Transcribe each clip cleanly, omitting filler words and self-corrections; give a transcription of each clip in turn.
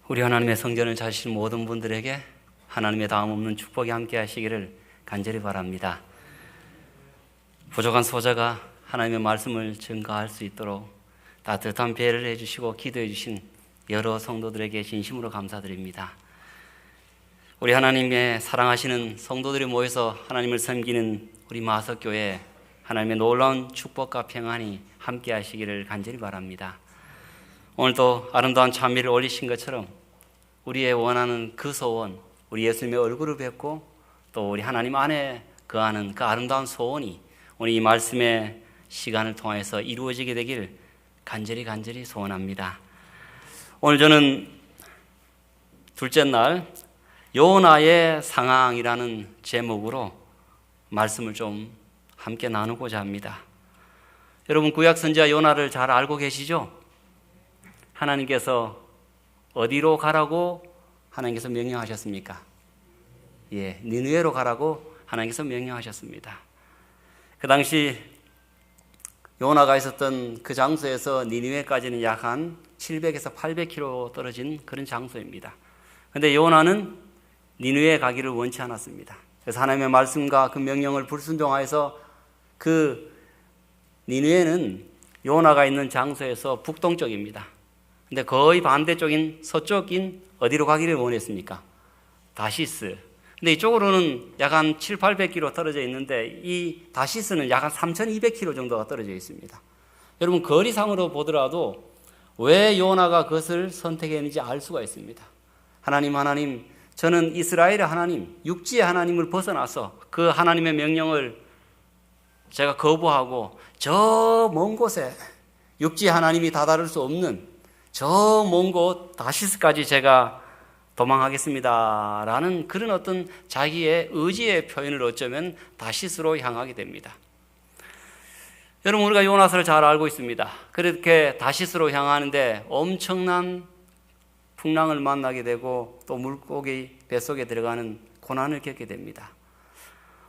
우리 하나님의 성전을 찾으신 모든 분들에게 하나님의 다음 없는 축복이 함께 하시기를 간절히 바랍니다. 부족한 소자가 하나님의 말씀을 증거할 수 있도록 따뜻한 배려를 해주시고 기도해 주신 여러 성도들에게 진심으로 감사드립니다. 우리 하나님의 사랑하시는 성도들이 모여서 하나님을 섬기는 우리 마석교회, 하나님의 놀라운 축복과 평안이 함께 하시기를 간절히 바랍니다. 오늘도 아름다운 찬미를 올리신 것처럼 우리의 원하는 그 소원, 우리 예수님의 얼굴을 뵙고 또 우리 하나님 안에 거하는 그 아름다운 소원이 오늘 이 말씀의 시간을 통해서 이루어지게 되길 간절히 소원합니다. 오늘 저는 둘째 날 요나의 상황이라는 제목으로 말씀을 좀 함께 나누고자 합니다. 여러분, 구약 선지자 요나를 잘 알고 계시죠? 하나님께서 어디로 가라고 하나님께서 명령하셨습니까? 니느웨로 가라고 하나님께서 명령하셨습니다. 그 당시 요나가 있었던 그 장소에서 니느웨까지는 약 한 700에서 800km 떨어진 그런 장소입니다. 그런데 요나는 니느웨에 가기를 원치 않았습니다. 그래서 하나님의 말씀과 그 명령을 불순종하여서 그 니느웨는 요나가 있는 장소에서 북동쪽입니다. 근데 거의 반대쪽인 서쪽인 어디로 가기를 원했습니까? 다시스. 근데 이쪽으로는 약 한 7, 800km 떨어져 있는데 이 다시스는 약 한 3200km 정도가 떨어져 있습니다. 여러분, 거리상으로 보더라도 왜 요나가 그것을 선택했는지 알 수가 있습니다. 하나님, 저는 이스라엘의 하나님, 육지의 하나님을 벗어나서 그 하나님의 명령을 제가 거부하고 저 먼 곳에 육지의 하나님이 다다를 수 없는 저 먼 곳 다시스까지 제가 도망하겠습니다 라는 그런 어떤 자기의 의지의 표현을 어쩌면 다시스로 향하게 됩니다. 여러분, 우리가 요나서를 잘 알고 있습니다. 그렇게 다시스로 향하는데 엄청난 풍랑을 만나게 되고 또 물고기 뱃속에 들어가는 고난을 겪게 됩니다.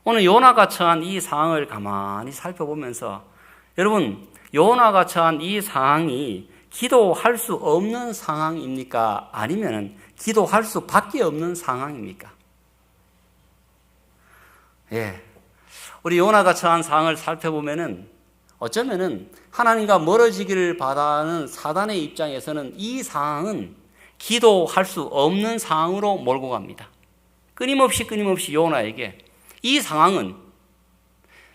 오늘 요나가 처한 이 상황을 가만히 살펴보면서 여러분, 요나가 처한 이 상황이 기도할 수 없는 상황입니까? 아니면 기도할 수밖에 없는 상황입니까? 우리 요나가 처한 상황을 살펴보면은 어쩌면은 하나님과 멀어지기를 바라는 사단의 입장에서는 이 상황은 기도할 수 없는 상황으로 몰고 갑니다. 끊임없이 요나에게 이 상황은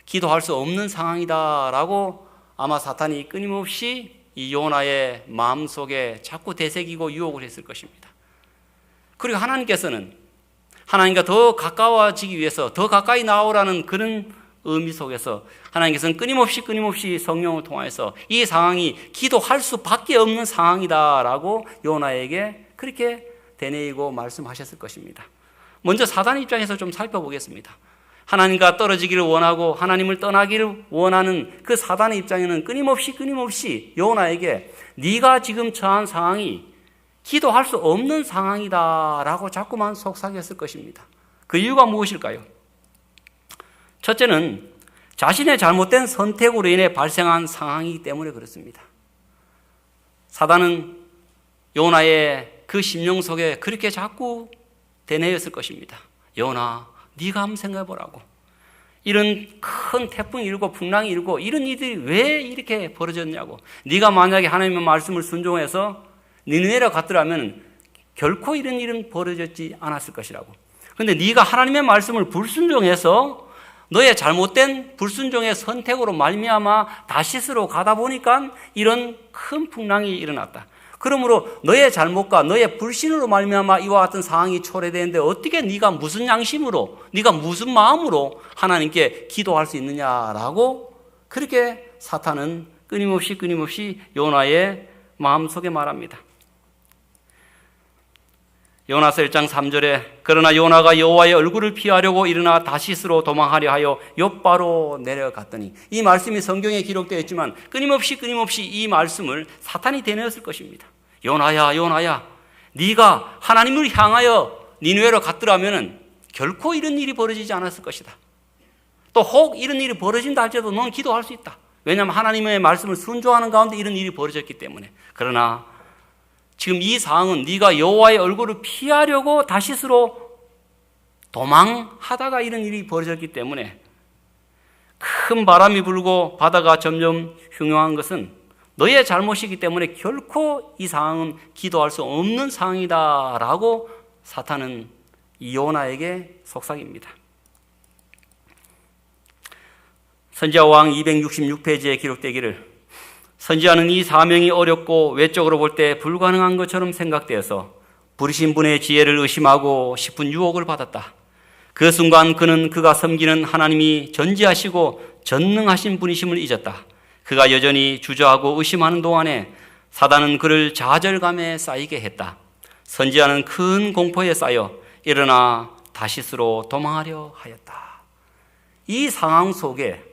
기도할 수 없는 상황이다라고 아마 사탄이 끊임없이 이 요나의 마음속에 자꾸 되새기고 유혹을 했을 것입니다. 그리고 하나님께서는 하나님과 더 가까워지기 위해서 더 가까이 나오라는 그런 의미 속에서 하나님께서는 끊임없이 성령을 통해서 이 상황이 기도할 수밖에 없는 상황이다라고 요나에게 그렇게 되뇌이고 말씀하셨을 것입니다. 먼저 사단 입장에서 좀 살펴보겠습니다. 하나님과 떨어지기를 원하고 하나님을 떠나기를 원하는 그 사단의 입장에는 끊임없이 요나에게 네가 지금 처한 상황이 기도할 수 없는 상황이다라고 자꾸만 속삭였을 것입니다. 그 이유가 무엇일까요? 첫째는 자신의 잘못된 선택으로 인해 발생한 상황이기 때문에 그렇습니다. 사단은 요나의 그 심령 속에 그렇게 자꾸 되뇌였을 것입니다. 요나, 네가 한번 생각해보라고. 이런 큰 태풍이 일고 풍랑이 일고 이런 일들이 왜 이렇게 벌어졌냐고. 네가 만약에 하나님의 말씀을 순종해서 니느웨로 갔더라면 결코 이런 일은 벌어졌지 않았을 것이라고. 그런데 네가 하나님의 말씀을 불순종해서 너의 잘못된 불순종의 선택으로 말미암아 다시스로 가다 보니까 이런 큰 풍랑이 일어났다. 그러므로 너의 잘못과 너의 불신으로 말미암아 이와 같은 상황이 초래되는데 어떻게 네가 무슨 양심으로, 네가 무슨 마음으로 하나님께 기도할 수 있느냐라고 그렇게 사탄은 끊임없이 요나의 마음속에 말합니다. 요나서 1장 3절에 그러나 요나가 여호와의 얼굴을 피하려고 일어나 다시스로 도망하려 하여 욥바로 내려갔더니, 이 말씀이 성경에 기록되어 있지만 끊임없이 이 말씀을 사탄이 되뇌었을 것입니다. 요나야 네가 하나님을 향하여 니느웨로 갔더라면 결코 이런 일이 벌어지지 않았을 것이다. 또 혹 이런 일이 벌어진다 할지라도 넌 기도할 수 있다. 왜냐하면 하나님의 말씀을 순종하는 가운데 이런 일이 벌어졌기 때문에. 그러나 지금 이 상황은 네가 여호와의 얼굴을 피하려고 다시스로 도망하다가 이런 일이 벌어졌기 때문에 큰 바람이 불고 바다가 점점 흉흉한 것은 너의 잘못이기 때문에 결코 이 상황은 기도할 수 없는 상황이다라고 사탄은 이 요나에게 속삭입니다. 선지자왕 266페이지에 기록되기를 선지자는 이 사명이 어렵고 외적으로 볼 때 불가능한 것처럼 생각되어서 부르신 분의 지혜를 의심하고 싶은 유혹을 받았다. 그 순간 그는 그가 섬기는 하나님이 전지하시고 전능하신 분이심을 잊었다. 그가 여전히 주저하고 의심하는 동안에 사단은 그를 좌절감에 쌓이게 했다. 선지자는 큰 공포에 쌓여 일어나 다시스로 도망하려 하였다. 이 상황 속에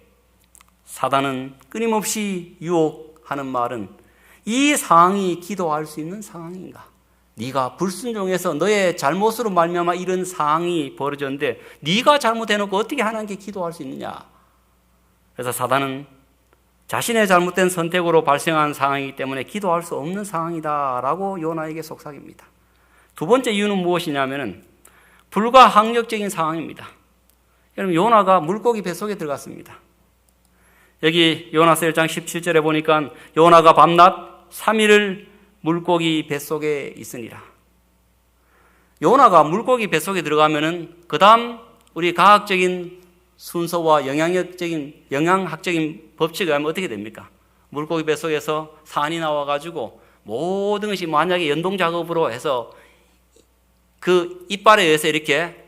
사단은 끊임없이 유혹하는 말은 이 상황이 기도할 수 있는 상황인가? 네가 불순종해서 너의 잘못으로 말미암아 이런 상황이 벌어졌는데 네가 잘못해놓고 어떻게 하나님께 기도할 수 있느냐? 그래서 사단은 자신의 잘못된 선택으로 발생한 상황이기 때문에 기도할 수 없는 상황이다라고 요나에게 속삭입니다. 두 번째 이유는 무엇이냐면은 불가항력적인 상황입니다. 여러분, 요나가 물고기 뱃속에 들어갔습니다. 여기 요나서 1장 17절에 보니까 요나가 밤낮 3일을 물고기 뱃속에 있으니라. 요나가 물고기 뱃속에 들어가면은 그 다음 우리 과학적인 순서와 영양학적인 법칙에 의하면 어떻게 됩니까? 물고기 뱃속에서 산이 나와가지고 모든 것이 만약에 연동작업으로 해서 그 이빨에 의해서 이렇게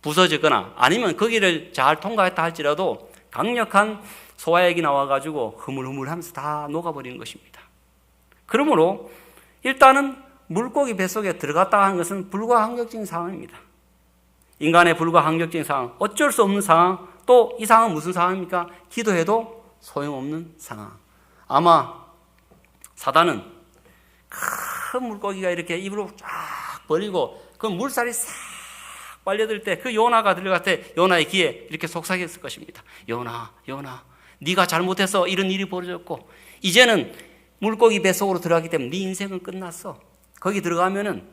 부서지거나 아니면 거기를 잘 통과했다 할지라도 강력한 소화액이 나와가지고 흐물흐물하면서 다 녹아버리는 것입니다. 그러므로 일단은 물고기 뱃속에 들어갔다 하는 것은 불가항력적인 상황입니다. 인간의 불가항력적인 상황, 어쩔 수 없는 상황, 또 이 상황은 무슨 상황입니까? 기도해도 소용없는 상황. 아마 사단은 큰 물고기가 이렇게 입으로 쫙 벌리고 그 물살이 싹 빨려들 때 그 요나가 들어갈 때 요나의 귀에 이렇게 속삭였을 것입니다. 요나, 네가 잘못해서 이런 일이 벌어졌고 이제는 물고기 뱃속으로 들어가기 때문에 네 인생은 끝났어. 거기 들어가면은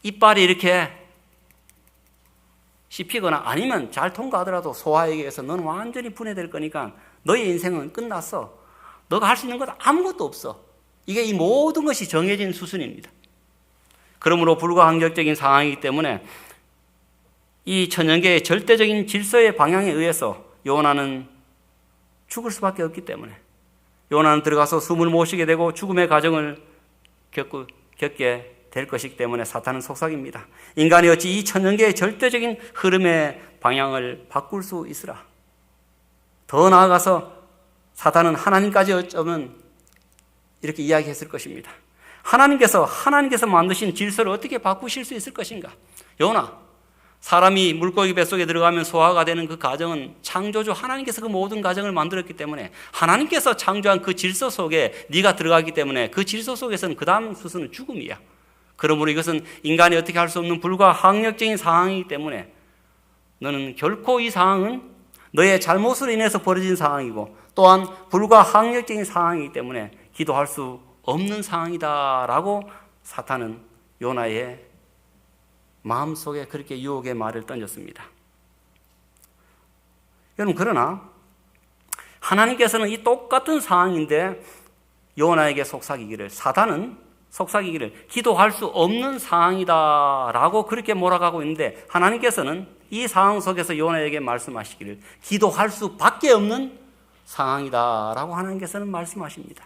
이빨이 이렇게 씹히거나 아니면 잘 통과하더라도 소화액에 의해서 너는 완전히 분해될 거니까 너의 인생은 끝났어. 너가 할 수 있는 것 아무것도 없어. 이게 이 모든 것이 정해진 수순입니다. 그러므로 불가항력적인 상황이기 때문에 이 천연계의 절대적인 질서의 방향에 의해서 요나는 죽을 수밖에 없기 때문에 요나는 들어가서 숨을 못 쉬게 되고 죽음의 과정을 겪게 될 것이기 때문에 사탄은 속삭입니다. 인간이 어찌 이 천연계의 절대적인 흐름의 방향을 바꿀 수 있으라. 더 나아가서 사탄은 하나님까지 어쩌면 이렇게 이야기했을 것입니다. 하나님께서 만드신 질서를 어떻게 바꾸실 수 있을 것인가? 요나, 사람이 물고기 뱃속에 들어가면 소화가 되는 그 과정은 창조주 하나님께서 그 모든 과정을 만들었기 때문에 하나님께서 창조한 그 질서 속에 네가 들어가기 때문에 그 질서 속에서는 그 다음 수순은 죽음이야. 그러므로 이것은 인간이 어떻게 할 수 없는 불가항력적인 상황이기 때문에 너는 결코 이 상황은 너의 잘못으로 인해서 벌어진 상황이고 또한 불가항력적인 상황이기 때문에 기도할 수 없는 상황이다라고 사탄은 요나의 마음속에 그렇게 유혹의 말을 던졌습니다. 여러분, 그러나 하나님께서는 이 똑같은 상황인데 요나에게 사단은 속삭이기를 기도할 수 없는 상황이다라고 그렇게 몰아가고 있는데 하나님께서는 이 상황 속에서 요나에게 말씀하시기를 기도할 수밖에 없는 상황이다라고 하나님께서는 말씀하십니다.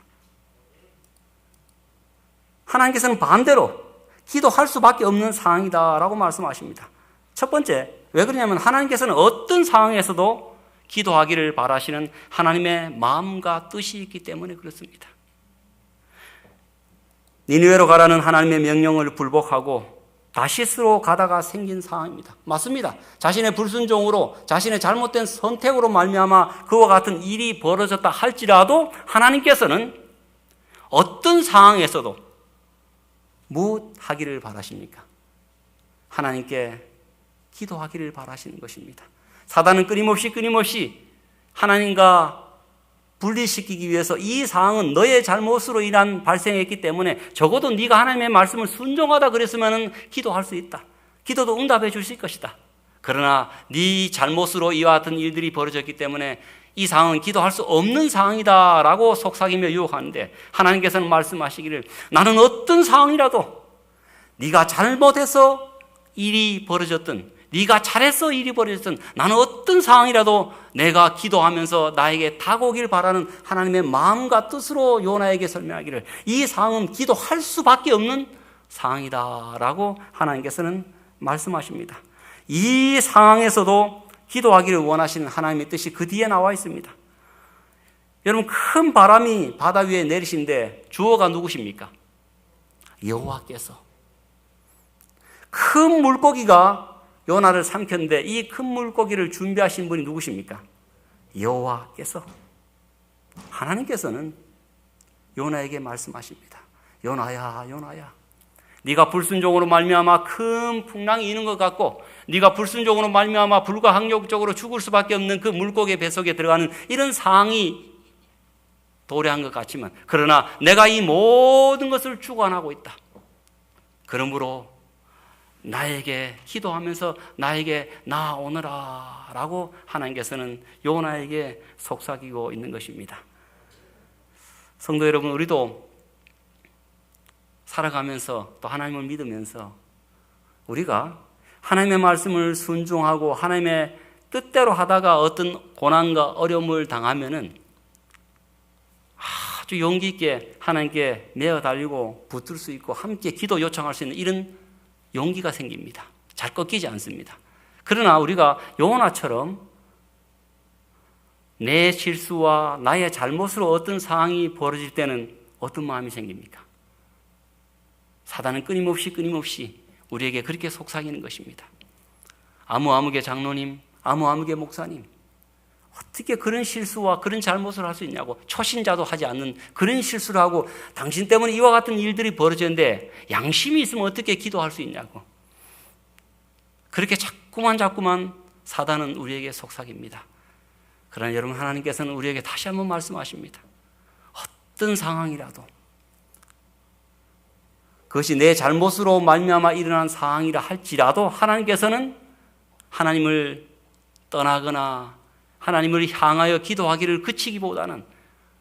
하나님께서는 반대로 기도할 수밖에 없는 상황이다라고 말씀하십니다. 첫 번째, 왜 그러냐면 하나님께서는 어떤 상황에서도 기도하기를 바라시는 하나님의 마음과 뜻이 있기 때문에 그렇습니다. 니느웨로 가라는 하나님의 명령을 불복하고 다시스로 가다가 생긴 상황입니다. 맞습니다. 자신의 불순종으로 자신의 잘못된 선택으로 말미암아 그와 같은 일이 벌어졌다 할지라도 하나님께서는 어떤 상황에서도 무엇 하기를 바라십니까? 하나님께 기도하기를 바라시는 것입니다. 사단은 끊임없이 하나님과 분리시키기 위해서 이 상황은 너의 잘못으로 인한 발생했기 때문에 적어도 네가 하나님의 말씀을 순종하다 그랬으면 기도할 수 있다. 기도도 응답해 줄 수 있을 것이다. 그러나 네 잘못으로 이와 같은 일들이 벌어졌기 때문에 이 상황은 기도할 수 없는 상황이다 라고 속삭이며 유혹하는데, 하나님께서는 말씀하시기를 나는 어떤 상황이라도 네가 잘못해서 일이 벌어졌든 네가 잘해서 일이 벌어졌든 나는 어떤 상황이라도 내가 기도하면서 나에게 다가오길 바라는 하나님의 마음과 뜻으로 요나에게 설명하기를 이 상황은 기도할 수밖에 없는 상황이다 라고 하나님께서는 말씀하십니다. 이 상황에서도 기도하기를 원하시는 하나님의 뜻이 그 뒤에 나와 있습니다. 여러분, 큰 바람이 바다 위에 내리시는데 주어가 누구십니까? 여호와께서. 큰 물고기가 요나를 삼켰는데 이 큰 물고기를 준비하신 분이 누구십니까? 여호와께서. 하나님께서는 요나에게 말씀하십니다. 요나야, 요나야, 네가 불순종으로 말미암아 큰 풍랑이 있는 것 같고 네가 불순종으로 말미암아 불가항력적으로 죽을 수밖에 없는 그 물고기의 뱃속에 들어가는 이런 상황이 도래한 것 같지만, 그러나 내가 이 모든 것을 주관하고 있다. 그러므로 나에게 기도하면서 나에게 나아오너라 라고 하나님께서는 요나에게 속삭이고 있는 것입니다. 성도 여러분, 우리도 살아가면서 또 하나님을 믿으면서 우리가 하나님의 말씀을 순종하고 하나님의 뜻대로 하다가 어떤 고난과 어려움을 당하면은 아주 용기 있게 하나님께 매어 달리고 붙들 수 있고 함께 기도 요청할 수 있는 이런 용기가 생깁니다. 잘 꺾이지 않습니다. 그러나 우리가 요나처럼 내 실수와 나의 잘못으로 어떤 상황이 벌어질 때는 어떤 마음이 생깁니까? 사단은 끊임없이 우리에게 그렇게 속삭이는 것입니다. 아무개 장로님, 아무개 목사님, 어떻게 그런 실수와 그런 잘못을 할 수 있냐고, 초신자도 하지 않는 그런 실수를 하고 당신 때문에 이와 같은 일들이 벌어졌는데 양심이 있으면 어떻게 기도할 수 있냐고. 그렇게 자꾸만 사단은 우리에게 속삭입니다. 그러나 여러분, 하나님께서는 우리에게 다시 한번 말씀하십니다. 어떤 상황이라도 그것이 내 잘못으로 말미암아 일어난 상황이라 할지라도 하나님께서는 하나님을 떠나거나 하나님을 향하여 기도하기를 그치기보다는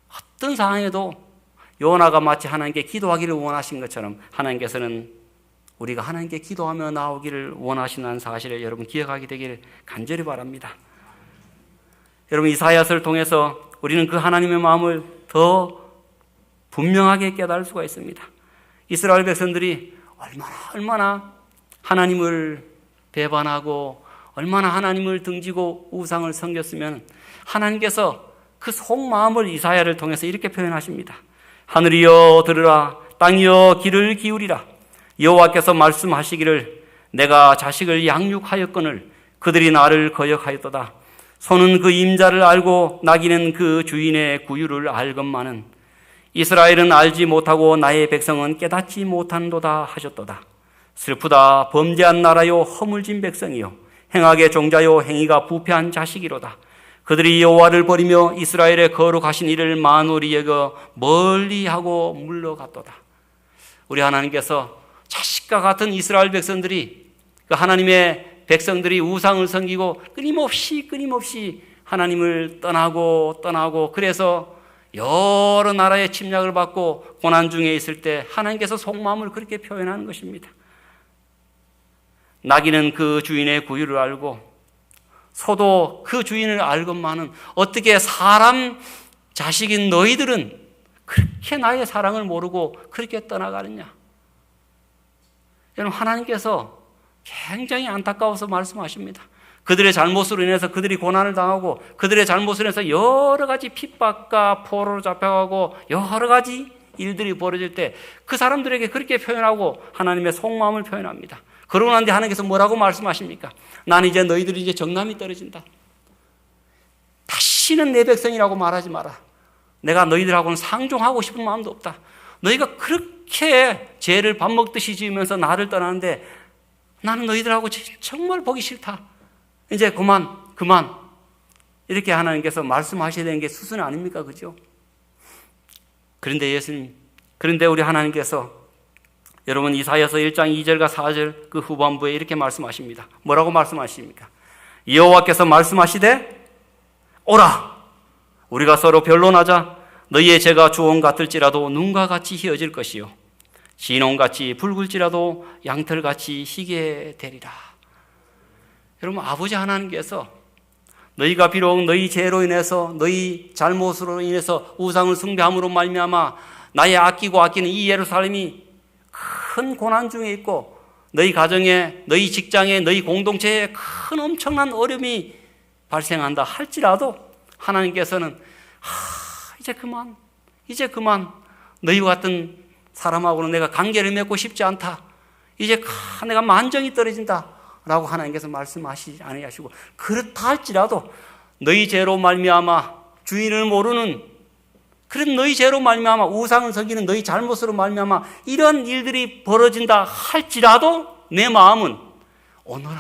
어떤 상황에도 요나가 마치 하나님께 기도하기를 원하신 것처럼 하나님께서는 우리가 하나님께 기도하며 나오기를 원하시는 사실을 여러분 기억하게 되기를 간절히 바랍니다. 여러분, 이사야서를 통해서 우리는 그 하나님의 마음을 더 분명하게 깨달을 수가 있습니다. 이스라엘 백성들이 얼마나 하나님을 배반하고 얼마나 하나님을 등지고 우상을 섬겼으면 하나님께서 그 속마음을 이사야를 통해서 이렇게 표현하십니다. 하늘이여 들으라, 땅이여 귀를 기울이라. 여호와께서 말씀하시기를 내가 자식을 양육하였거늘 그들이 나를 거역하였도다. 소는 그 임자를 알고 나귀는 그 주인의 구유를 알건만은 이스라엘은 알지 못하고 나의 백성은 깨닫지 못한도다 하셨도다. 슬프다. 범죄한 나라요 허물진 백성이요 행악의 종자요 행위가 부패한 자식이로다. 그들이 여호와를 버리며 이스라엘의 거룩하신 이를 만홀히 여겨 멀리하고 물러갔도다. 우리 하나님께서 자식과 같은 이스라엘 백성들이, 그 하나님의 백성들이 우상을 섬기고 끊임없이 하나님을 떠나고 그래서 여러 나라의 침략을 받고 고난 중에 있을 때 하나님께서 속마음을 그렇게 표현하는 것입니다. 나귀는 그 주인의 구유를 알고 소도 그 주인을 알건만은 어떻게 사람 자식인 너희들은 그렇게 나의 사랑을 모르고 그렇게 떠나가느냐. 여러분, 하나님께서 굉장히 안타까워서 말씀하십니다. 그들의 잘못으로 인해서 그들이 고난을 당하고 그들의 잘못으로 인해서 여러 가지 핍박과 포로로 잡혀가고 여러 가지 일들이 벌어질 때 그 사람들에게 그렇게 표현하고 하나님의 속마음을 표현합니다. 그러고 난 뒤에 하나님께서 뭐라고 말씀하십니까? 나는 이제 너희들이 이제 정남이 떨어진다. 다시는 내 백성이라고 말하지 마라. 내가 너희들하고는 상종하고 싶은 마음도 없다. 너희가 그렇게 죄를 밥 먹듯이 지으면서 나를 떠나는데 나는 너희들하고 정말 보기 싫다. 이제 그만. 이렇게 하나님께서 말씀하셔야 되는 게 수순 아닙니까? 그죠? 그런데 우리 하나님께서 여러분 이사야서 1장 2절과 4절 그 후반부에 이렇게 말씀하십니다. 뭐라고 말씀하십니까? 여호와께서 말씀하시되 오라 우리가 서로 변론하자. 너희의 죄가 주홍 같을지라도 눈과 같이 희어질 것이요 진홍같이 붉을지라도 양털같이 희게 되리라. 여러분 아버지 하나님께서 너희가 비록 너희 죄로 인해서 너희 잘못으로 인해서 우상을 숭배함으로 말미암아 나의 아끼는 이 예루살렘이 큰 고난 중에 있고 너희 가정에 너희 직장에 너희 공동체에 큰 엄청난 어려움이 발생한다 할지라도 하나님께서는 이제 그만 너희와 같은 사람하고는 내가 관계를 맺고 싶지 않다. 이제 내가 만정이 떨어진다 라고 하나님께서 말씀하시지 아니하시고 그렇다 할지라도 너희 죄로 말미암아 주인을 모르는 그런 너희 죄로 말미암아 우상을 섬기는 너희 잘못으로 말미암아 이런 일들이 벌어진다 할지라도 내 마음은 오너라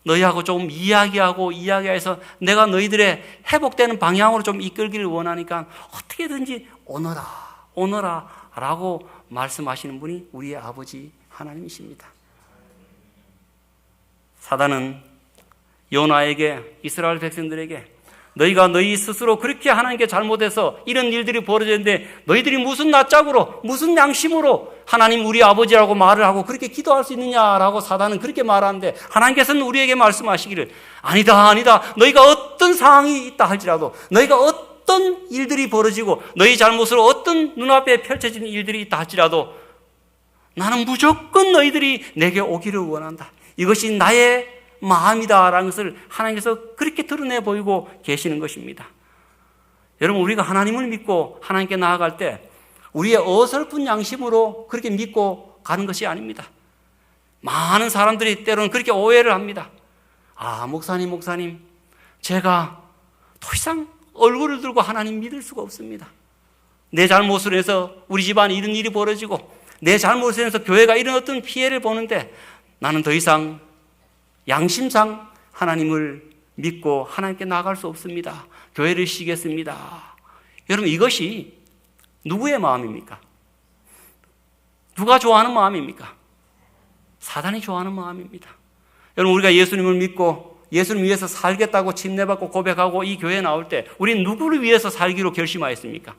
너희하고 조금 이야기해서 내가 너희들의 회복되는 방향으로 좀 이끌기를 원하니까 어떻게든지 오너라 라고 말씀하시는 분이 우리의 아버지 하나님이십니다. 사단은 요나에게 이스라엘 백성들에게 너희가 너희 스스로 그렇게 하나님께 잘못해서 이런 일들이 벌어졌는데 너희들이 무슨 낯짝으로 무슨 양심으로 하나님 우리 아버지라고 말을 하고 그렇게 기도할 수 있느냐라고 사단은 그렇게 말하는데 하나님께서는 우리에게 말씀하시기를 아니다 너희가 어떤 상황이 있다 할지라도 너희가 어떤 일들이 벌어지고 너희 잘못으로 어떤 눈앞에 펼쳐지는 일들이 있다 할지라도 나는 무조건 너희들이 내게 오기를 원한다. 이것이 나의 마음이다라는 것을 하나님께서 그렇게 드러내 보이고 계시는 것입니다. 여러분 우리가 하나님을 믿고 하나님께 나아갈 때 우리의 어설픈 양심으로 그렇게 믿고 가는 것이 아닙니다. 많은 사람들이 때로는 그렇게 오해를 합니다. 목사님 제가 더 이상 얼굴을 들고 하나님 믿을 수가 없습니다. 내 잘못으로 해서 우리 집안에 이런 일이 벌어지고 내 잘못으로 해서 교회가 이런 어떤 피해를 보는데 나는 더 이상 양심상 하나님을 믿고 하나님께 나아갈 수 없습니다. 교회를 쉬겠습니다. 여러분 이것이 누구의 마음입니까? 누가 좋아하는 마음입니까? 사단이 좋아하는 마음입니다. 여러분 우리가 예수님을 믿고 예수님 위해서 살겠다고 침례받고 고백하고 이 교회에 나올 때 우리는 누구를 위해서 살기로 결심하였습니까?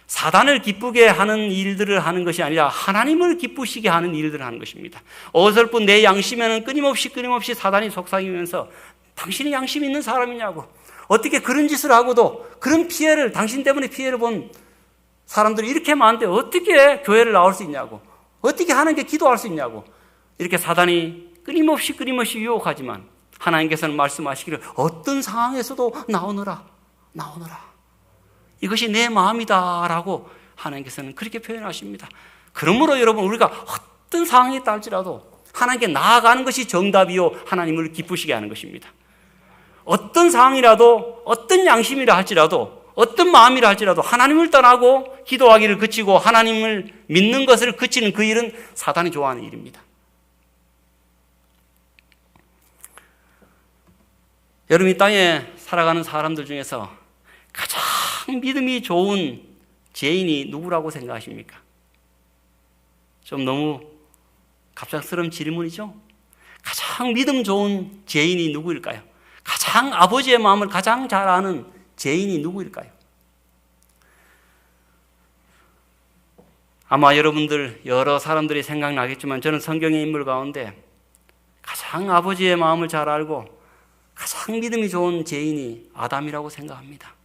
사단을 기쁘게 하는 일들을 하는 것이 아니라 하나님을 기쁘시게 하는 일들을 하는 것입니다. 어설픈 내 양심에는 끊임없이 사단이 속삭이면서 당신이 양심 있는 사람이냐고 어떻게 그런 짓을 하고도 그런 피해를 당신 때문에 피해를 본 사람들이 이렇게 많은데 어떻게 교회를 나올 수 있냐고 어떻게 하나님께 기도할 수 있냐고 이렇게 사단이 끊임없이 유혹하지만 하나님께서는 말씀하시기를 어떤 상황에서도 나오너라 이것이 내 마음이다라고 하나님께서는 그렇게 표현하십니다. 그러므로 여러분 우리가 어떤 상황이 있다 할지라도 하나님께 나아가는 것이 정답이요 하나님을 기쁘시게 하는 것입니다. 어떤 상황이라도 어떤 양심이라 할지라도 어떤 마음이라 할지라도 하나님을 떠나고 기도하기를 그치고 하나님을 믿는 것을 그치는 그 일은 사단이 좋아하는 일입니다. 여러분 이 땅에 살아가는 사람들 중에서 가장 믿음이 좋은 죄인이 누구라고 생각하십니까? 좀 너무 갑작스러운 질문이죠? 가장 믿음 좋은 죄인이 누구일까요? 가장 아버지의 마음을 가장 잘 아는 죄인이 누구일까요? 아마 여러분들 여러 사람들이 생각나겠지만 저는 성경의 인물 가운데 가장 아버지의 마음을 잘 알고 가장 믿음이 좋은 죄인이 아담이라고 생각합니다.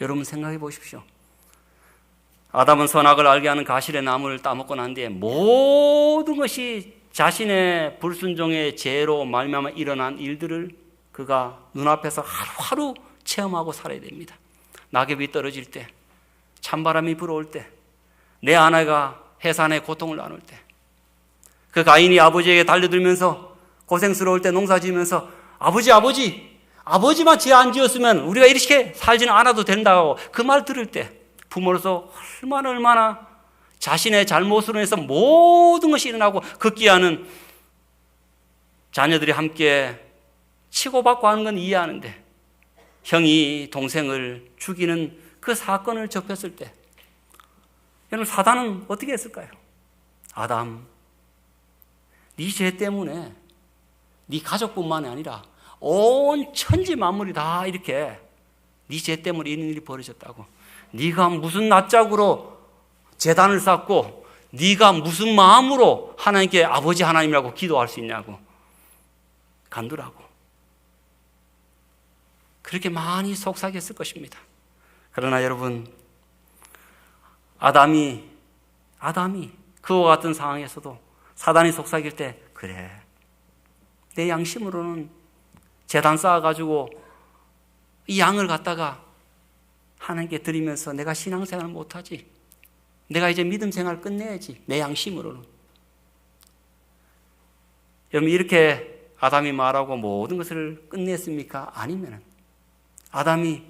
여러분 생각해 보십시오. 아담은 선악을 알게 하는 가실의 나무를 따먹고 난 뒤에 모든 것이 자신의 불순종의 죄로 말미암아 일어난 일들을 그가 눈앞에서 하루하루 체험하고 살아야 됩니다. 낙엽이 떨어질 때, 찬바람이 불어올 때, 내 아내가 해산의 고통을 나눌 때, 그 가인이 아버지에게 달려들면서 고생스러울 때 농사지으면서 아버지만 죄 안 지었으면 우리가 이렇게 살지는 않아도 된다고 그 말 들을 때 부모로서 얼마나 자신의 잘못으로 해서 모든 것이 일어나고 극기하는 자녀들이 함께 치고받고 하는 건 이해하는데 형이 동생을 죽이는 그 사건을 접했을 때 여러분 사단은 어떻게 했을까요? 아담, 네 죄 때문에 네 가족뿐만이 아니라 온 천지 만물이 다 이렇게 네 죄 때문에 이런 일이 벌어졌다고. 네가 무슨 낯짝으로 제단을 쌓고 네가 무슨 마음으로 하나님께 아버지 하나님이라고 기도할 수 있냐고 간두라고. 그렇게 많이 속삭였을 것입니다. 그러나 여러분, 아담이 그와 같은 상황에서도 사단이 속삭일 때 그래, 내 양심으로는 제단 쌓아가지고 이 양을 갖다가 하나님께 드리면서 내가 신앙생활 못하지, 내가 이제 믿음 생활 끝내야지, 내 양심으로는. 여러분, 이렇게 아담이 말하고 모든 것을 끝냈습니까? 아니면 아담이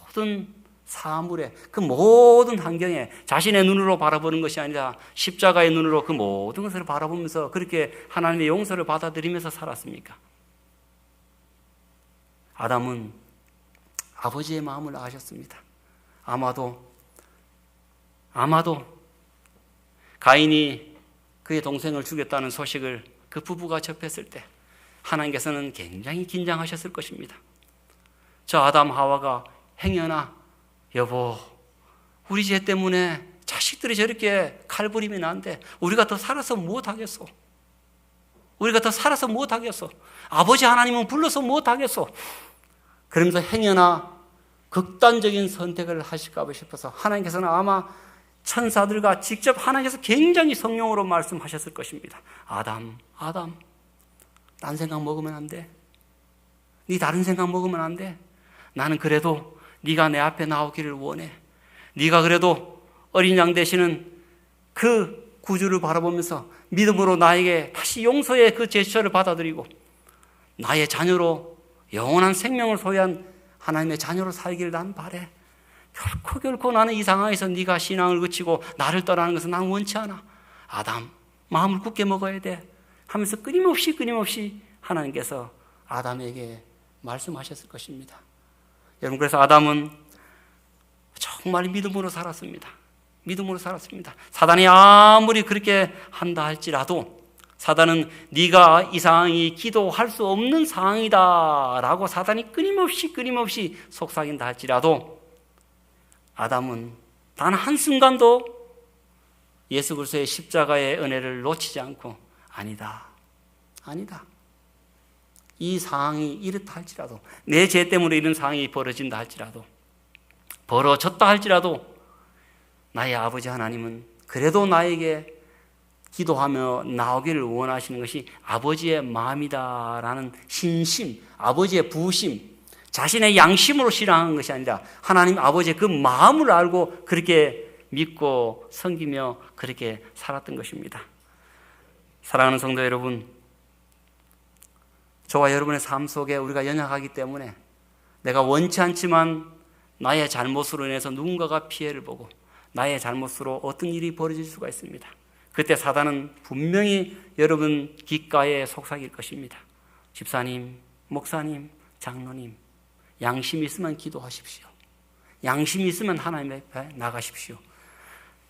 모든 사물에, 그 모든 환경에 자신의 눈으로 바라보는 것이 아니라 십자가의 눈으로 그 모든 것을 바라보면서 그렇게 하나님의 용서를 받아들이면서 살았습니까? 아담은 아버지의 마음을 아셨습니다. 아마도 가인이 그의 동생을 죽였다는 소식을 그 부부가 접했을 때 하나님께서는 굉장히 긴장하셨을 것입니다. 저 아담 하와가 행여나 여보, 우리 죄 때문에 자식들이 저렇게 칼부림이 나는데 우리가 더 살아서 무엇하겠소? 우리가 더 살아서 무엇하겠소? 아버지 하나님은 불러서 무엇하겠소? 그러면서 행여나 극단적인 선택을 하실까 봐 싶어서 하나님께서는 아마 천사들과 직접 하나님께서 굉장히 성령으로 말씀하셨을 것입니다. 아담, 딴 생각 먹으면 안 돼. 네 다른 생각 먹으면 안 돼. 나는 그래도 네가 내 앞에 나오기를 원해. 네가 그래도 어린 양 되시는 그 구주를 바라보면서 믿음으로 나에게 다시 용서의 그 제스처를 받아들이고 나의 자녀로 영원한 생명을 소유한 하나님의 자녀로 살기를 난 바래. 결코 나는 이 상황에서 네가 신앙을 그치고 나를 떠나는 것은 난 원치 않아. 아담, 마음을 굳게 먹어야 돼 하면서 끊임없이 하나님께서 아담에게 말씀하셨을 것입니다. 여러분, 그래서 아담은 정말 믿음으로 살았습니다. 사단이 아무리 그렇게 한다 할지라도 사단은 네가 이 상황이 기도할 수 없는 상황이다 라고 사단이 끊임없이 속삭인다 할지라도 아담은 단 한순간도 예수 그리스도의 십자가의 은혜를 놓치지 않고 아니다. 이 상황이 이렇다 할지라도, 내 죄 때문에 이런 상황이 벌어진다 할지라도, 벌어졌다 할지라도 나의 아버지 하나님은 그래도 나에게 기도하며 나오기를 원하시는 것이 아버지의 마음이다라는 신심, 아버지의 부심, 자신의 양심으로 신앙한 것이 아니라 하나님 아버지의 그 마음을 알고 그렇게 믿고 섬기며 그렇게 살았던 것입니다. 사랑하는 성도 여러분, 저와 여러분의 삶 속에 우리가 연약하기 때문에 내가 원치 않지만 나의 잘못으로 인해서 누군가가 피해를 보고 나의 잘못으로 어떤 일이 벌어질 수가 있습니다. 그때 사단은 분명히 여러분 귓가에 속삭일 것입니다. 집사님, 목사님, 장로님, 양심이 있으면 기도하십시오. 양심이 있으면 하나님 앞에 나가십시오.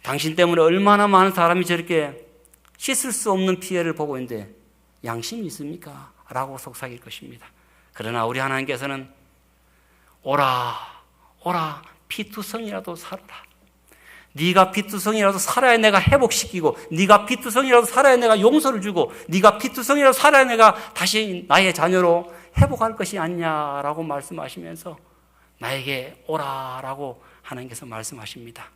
당신 때문에 얼마나 많은 사람이 저렇게 씻을 수 없는 피해를 보고 있는데 양심이 있습니까? 라고 속삭일 것입니다. 그러나 우리 하나님께서는 오라 피투성이라도 살아라. 네가 피투성이라도 살아야 내가 회복시키고, 네가 피투성이라도 살아야 내가 용서를 주고, 네가 피투성이라도 살아야 내가 다시 나의 자녀로 회복할 것이 아니냐라고 말씀하시면서 나에게 오라라고 하나님께서 말씀하십니다.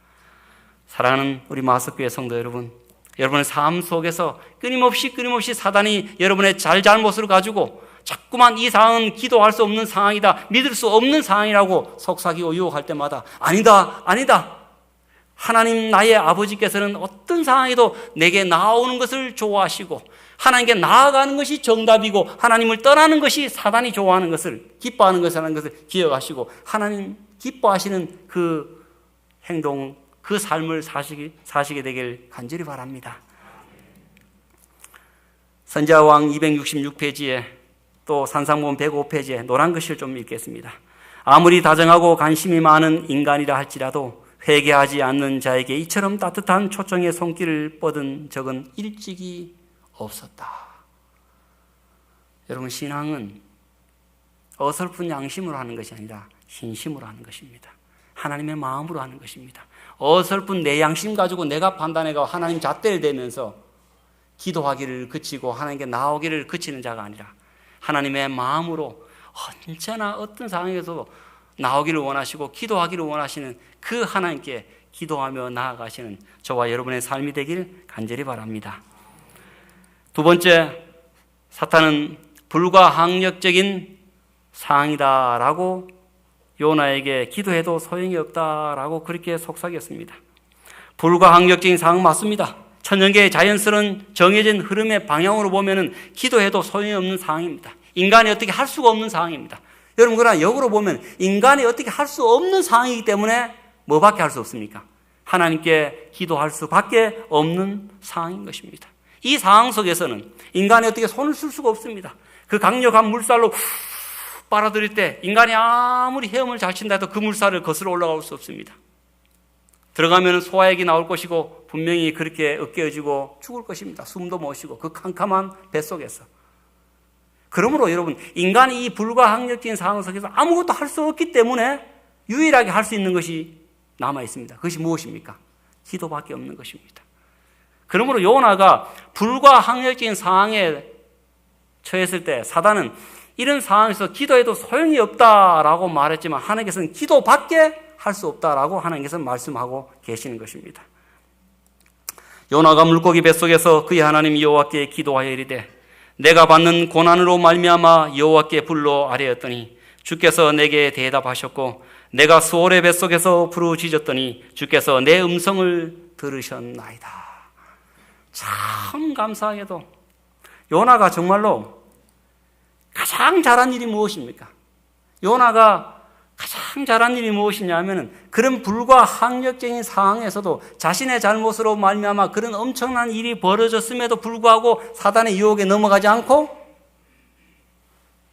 사랑하는 우리 마석교회 성도 여러분, 여러분의 삶 속에서 끊임없이 사단이 여러분의 잘못을 가지고 자꾸만 이 상황은 기도할 수 없는 상황이다, 믿을 수 없는 상황이라고 속삭이고 유혹할 때마다 아니다. 하나님 나의 아버지께서는 어떤 상황에도 내게 나오는 것을 좋아하시고 하나님께 나아가는 것이 정답이고 하나님을 떠나는 것이 사단이 좋아하는 것을, 기뻐하는 것이라는 것을 기억하시고 하나님 기뻐하시는 그 행동, 그 삶을 사시게 되길 간절히 바랍니다. 선지자왕 266페이지에 또 산상본 105페이지에 노란 글씨를 좀 읽겠습니다. 아무리 다정하고 관심이 많은 인간이라 할지라도 회개하지 않는 자에게 이처럼 따뜻한 초청의 손길을 뻗은 적은 일찍이 없었다. 여러분, 신앙은 어설픈 양심으로 하는 것이 아니라 신심으로 하는 것입니다. 하나님의 마음으로 하는 것입니다. 어설픈 내 양심 가지고 내가 판단해가 하나님 잣대를 대면서 기도하기를 그치고 하나님께 나오기를 그치는 자가 아니라 하나님의 마음으로 언제나 어떤 상황에서도 나오기를 원하시고 기도하기를 원하시는 그 하나님께 기도하며 나아가시는 저와 여러분의 삶이 되길 간절히 바랍니다. 두 번째, 사탄은 불가항력적인 상황이다라고 요나에게 기도해도 소용이 없다라고 그렇게 속삭였습니다. 불가항력적인 상황 맞습니다. 천연계의 자연스러운 정해진 흐름의 방향으로 보면은 기도해도 소용이 없는 상황입니다. 인간이 어떻게 할 수가 없는 상황입니다. 여러분, 그러나 역으로 보면 인간이 어떻게 할 수 없는 상황이기 때문에 뭐밖에 할 수 없습니까? 하나님께 기도할 수밖에 없는 상황인 것입니다. 이 상황 속에서는 인간이 어떻게 손을 쓸 수가 없습니다. 그 강력한 물살로 빨아들일 때 인간이 아무리 헤엄을 잘 친다 해도 그 물살을 거슬러 올라갈 수 없습니다. 들어가면 소화액이 나올 것이고 분명히 그렇게 으깨어지고 죽을 것입니다. 숨도 못 쉬고 그 캄캄한 뱃속에서. 그러므로 여러분, 인간이 이 불가항력적인 상황 속에서 아무것도 할 수 없기 때문에 유일하게 할 수 있는 것이 남아 있습니다. 그것이 무엇입니까? 기도밖에 없는 것입니다. 그러므로 요나가 불가항력적인 상황에 처했을 때 사단은 이런 상황에서 기도해도 소용이 없다라고 말했지만 하나님께서는 기도밖에 할 수 없다라고 하나님께서는 말씀하고 계시는 것입니다. 요나가 물고기 뱃속에서 그의 하나님 여호와께 기도하여 이르되 내가 받는 고난으로 말미암아 여호와께 불러 아뢰었더니 주께서 내게 대답하셨고 내가 수월의 뱃속에서 부르짖었더니 주께서 내 음성을 들으셨나이다. 참 감사하게도 요나가 정말로 가장 잘한 일이 무엇입니까? 요나가 가장 잘한 일이 무엇이냐면 그런 불가항력적인 상황에서도 자신의 잘못으로 말미암아 그런 엄청난 일이 벌어졌음에도 불구하고 사단의 유혹에 넘어가지 않고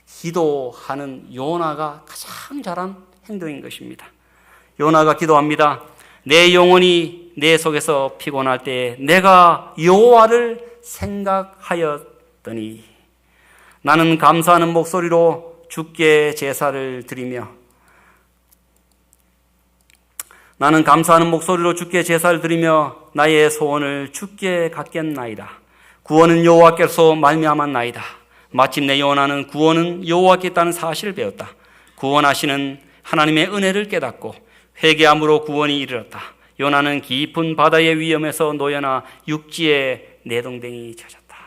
기도하는 요나가 가장 잘한 행동인 것입니다. 요나가 기도합니다. 내 영혼이 내 속에서 피곤할 때에 내가 여호와를 생각하였더니 나는 감사하는 목소리로 주께 제사를 드리며 나의 소원을 주께 갖겠나이다. 구원은 여호와께서 말미암았나이다. 마침내 요나는 구원은 여호와께 있다는 사실을 배웠다. 구원하시는 하나님의 은혜를 깨닫고 회개함으로 구원이 이르렀다. 요나는 깊은 바다의 위험에서 놓여나 육지에 내동댕이 젖었다.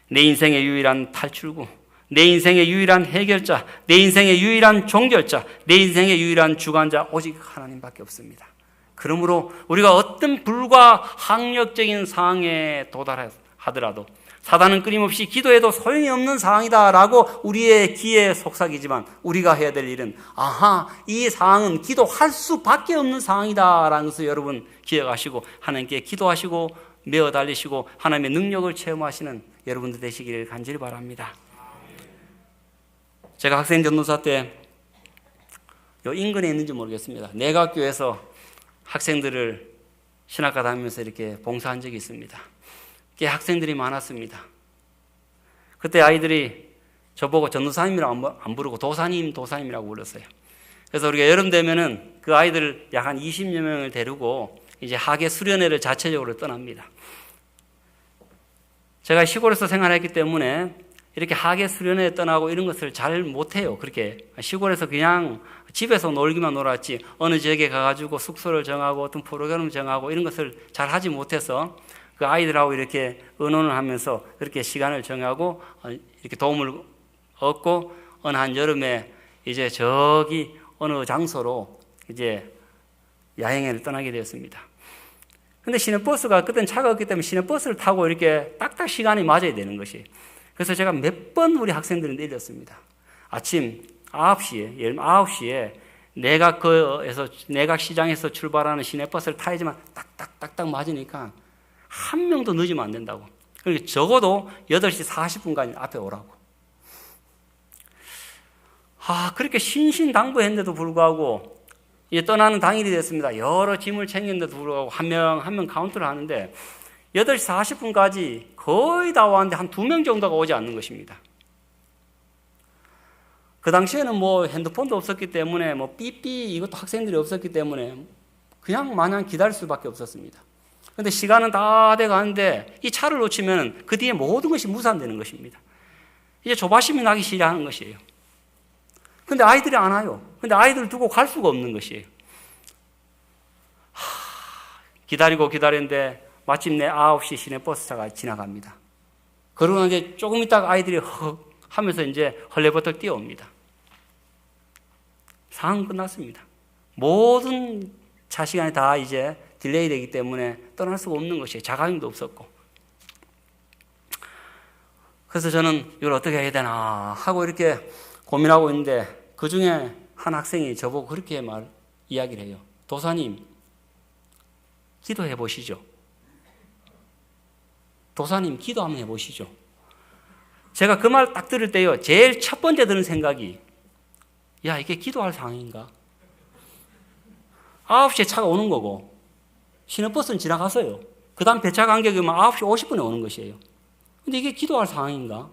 내 인생의 유일한 탈출구, 내 인생의 유일한 해결자, 내 인생의 유일한 종결자, 내 인생의 유일한 주관자 오직 하나님밖에 없습니다. 그러므로 우리가 어떤 불가항력적인 상황에 도달하더라도 사단은 끊임없이 기도해도 소용이 없는 상황이다라고 우리의 귀에 속삭이지만 우리가 해야 될 일은 이 상황은 기도할 수밖에 없는 상황이다라는 것을 여러분 기억하시고 하나님께 기도하시고 메어 달리시고 하나님의 능력을 체험하시는 여러분들 되시기를 간절히 바랍니다. 제가 학생 전도사 때 요 인근에 있는지 모르겠습니다. 내각교에서 학생들을 신학과 다니면서 이렇게 봉사한 적이 있습니다. 꽤 학생들이 많았습니다. 그때 아이들이 저보고 전도사님이라고 안 부르고 도사님이라고 불렀어요. 그래서 우리가 여름 되면은 그 아이들 약 한 20여 명을 데리고 이제 학예 수련회를 자체적으로 떠납니다. 제가 시골에서 생활했기 때문에 이렇게 학예 수련회에 떠나고 이런 것을 잘 못해요. 그렇게 시골에서 그냥 집에서 놀기만 놀았지 어느 지역에 가가지고 숙소를 정하고 어떤 프로그램을 정하고 이런 것을 잘 하지 못해서 그 아이들하고 이렇게 의논을 하면서 그렇게 시간을 정하고 이렇게 도움을 얻고 어느 한 여름에 이제 저기 어느 장소로 이제 야행을 떠나게 되었습니다. 근데 시내버스가 그때는 차가 없기 때문에 시내버스를 타고 이렇게 딱딱 시간이 맞아야 되는 것이. 그래서 제가 몇 번 우리 학생들을 내렸습니다. 아침 9시에 내각시장에서 출발하는 시내버스를 타야지만 딱딱 맞으니까 한 명도 늦으면 안 된다고. 그러니까 적어도 8시 40분까지 앞에 오라고. 그렇게 신신당부했는데도 불구하고 이제 떠나는 당일이 됐습니다. 여러 짐을 챙겼는데도 불구하고 한 명 한 명 카운트를 하는데 8시 40분까지 거의 다 왔는데 한 2명 정도가 오지 않는 것입니다. 그 당시에는 뭐 핸드폰도 없었기 때문에 뭐 삐삐 이것도 학생들이 없었기 때문에 그냥 마냥 기다릴 수밖에 없었습니다. 그런데 시간은 다 돼 가는데 이 차를 놓치면 그 뒤에 모든 것이 무산되는 것입니다. 이제 조바심이 나기 시작하는 것이에요. 근데 아이들이 안 와요. 근데 아이들을 두고 갈 수가 없는 것이에요. 기다리고 기다렸는데 마침내 9시 시내버스차가 지나갑니다. 그러고 이제 조금 있다가 아이들이 헉 하면서 이제 헐레버떡 뛰어옵니다. 상황은 끝났습니다. 모든 차 시간이 다 이제 딜레이 되기 때문에 떠날 수가 없는 것이에요. 자가용도 없었고. 그래서 저는 이걸 어떻게 해야 되나 하고 이렇게 고민하고 있는데 그 중에 한 학생이 저보고 그렇게 이야기를 해요. 도사님, 기도해 보시죠. 도사님, 기도 한번 해보시죠. 제가 그 말 딱 들을 때요, 제일 첫 번째 드는 생각이, 야, 이게 기도할 상황인가? 9시에 차가 오는 거고, 시내버스는 지나갔어요. 그 다음 배차 간격이면 9시 50분에 오는 것이에요. 근데 이게 기도할 상황인가?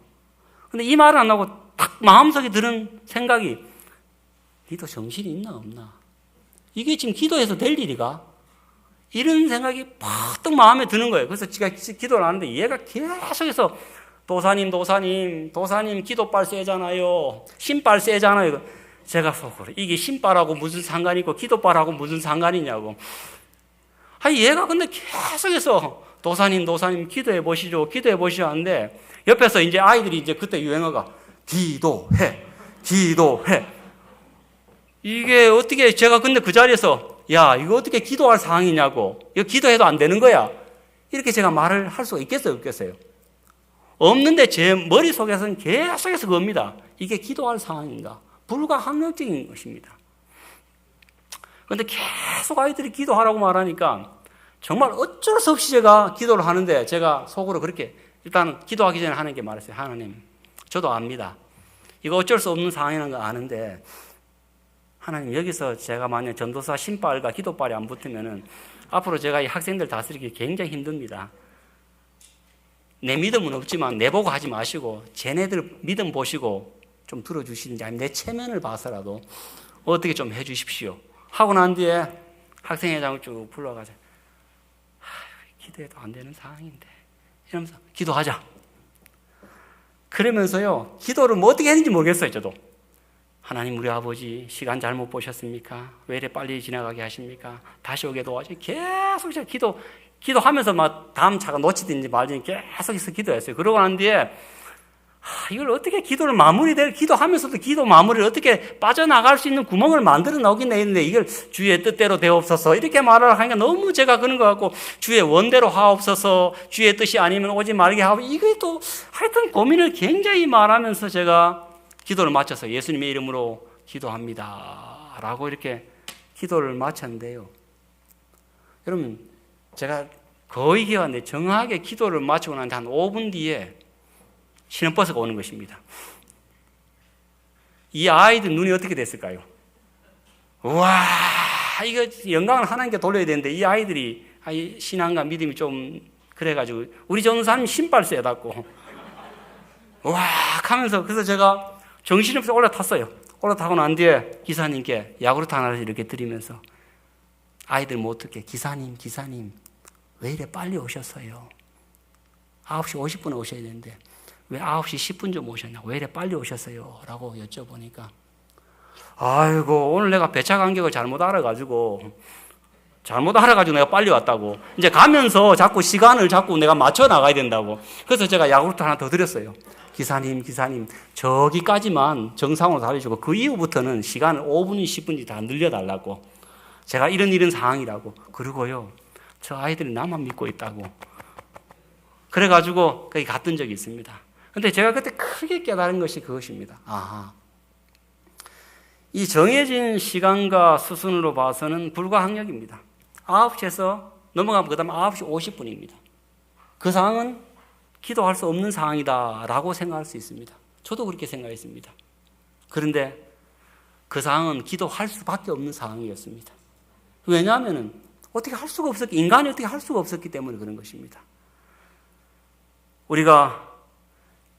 근데 이 말을 안 하고 딱 마음속에 드는 생각이, 니도 정신이 있나 없나? 이게 지금 기도해서 될 일이가? 이런 생각이 팍 마음에 드는 거예요. 그래서 제가 기도를 하는데 얘가 계속해서 도사님 기도빨 세잖아요. 신빨 세잖아요. 제가 속으로 이게 신빨하고 무슨 상관이 있고 기도빨하고 무슨 상관이냐고. 얘가 근데 계속해서 도사님 기도해 보시죠 하는데 옆에서 이제 아이들이 이제 그때 유행어가 기도해. 이게 어떻게 제가 근데 그 자리에서 야, 이거 어떻게 기도할 상황이냐고. 이거 기도해도 안 되는 거야. 이렇게 제가 말을 할 수가 있겠어요, 없겠어요? 없는데 제 머릿속에서는 계속해서 그겁니다. 이게 기도할 상황인가? 불가항력적인 것입니다. 그런데 계속 아이들이 기도하라고 말하니까 정말 어쩔 수 없이 제가 기도를 하는데 제가 속으로 그렇게 일단 기도하기 전에 하는 게 말했어요. 하나님, 저도 압니다. 이거 어쩔 수 없는 상황이라는 거 아는데 하나님, 여기서 제가 만약 전도사 신빨과 기도빨이 안 붙으면은 앞으로 제가 이 학생들 다스리기 굉장히 힘듭니다. 내 믿음은 없지만 내보고 하지 마시고 쟤네들 믿음 보시고 좀 들어주시는지 아니면 내 체면을 봐서라도 어떻게 좀 해주십시오. 하고 난 뒤에 학생회장을 쭉 불러가지고 기도해도 안 되는 상황인데 이러면서 기도하자. 그러면서요, 기도를 뭐 어떻게 했는지 모르겠어요, 저도. 하나님, 우리 아버지 시간 잘못 보셨습니까? 왜 이렇게 빨리 지나가게 하십니까? 다시 오게 도와주세요. 계속 제가 기도하면서 막 다음 차가 놓치든지 말든지 계속해서 기도했어요. 그러고 난 뒤에 이걸 어떻게 기도하면서도 기도 마무리를 어떻게 빠져나갈 수 있는 구멍을 만들어 나오긴 했는데 이걸 주의 뜻대로 되옵소서 이렇게 말을 하니까 너무 제가 그런 것 같고 주의 원대로 하옵소서 주의 뜻이 아니면 오지 말게 하고 이게 또 하여튼 고민을 굉장히 말하면서 제가 기도를 마쳐서 예수님의 이름으로 기도합니다 라고 이렇게 기도를 마쳤는데요. 여러분, 제가 거의 기가 안 돼 정확하게 기도를 마치고 난 한 5분 뒤에 시내버스가 오는 것입니다. 이 아이들 눈이 어떻게 됐을까요? 와, 이거 영광을 하나님께 돌려야 되는데 이 아이들이 신앙과 믿음이 좀 그래가지고 우리 전사님 신발 세다고 와 하면서 그래서 제가 정신없이 올라탔어요. 올라타고 난 뒤에 기사님께 야구르트 하나를 이렇게 드리면서 아이들 뭐 어떻게 기사님 왜 이래 빨리 오셨어요? 9시 50분에 오셔야 되는데 왜 9시 10분 좀 오셨냐고 왜 이래 빨리 오셨어요? 라고 여쭤보니까 아이고 오늘 내가 배차 간격을 잘못 알아가지고 내가 빨리 왔다고 이제 가면서 자꾸 시간을 내가 맞춰 나가야 된다고 그래서 제가 야구르트 하나 더 드렸어요. 기사님 저기까지만 정상으로 달리시고 그 이후부터는 시간을 5분이 10분이 다 늘려달라고 제가 이런 상황이라고 그리고요 저 아이들이 나만 믿고 있다고 그래가지고 거기 갔던 적이 있습니다. 근데 제가 그때 크게 깨달은 것이 그것입니다. 이 정해진 시간과 수순으로 봐서는 불가항력입니다. 9시에서 넘어가면 그 다음 9시 50분입니다. 그 상황은 기도할 수 없는 상황이다라고 생각할 수 있습니다. 저도 그렇게 생각했습니다. 그런데 그 상황은 기도할 수밖에 없는 상황이었습니다. 왜냐하면 어떻게 할 수가 없었기, 인간이 어떻게 할 수가 없었기 때문에 그런 것입니다. 우리가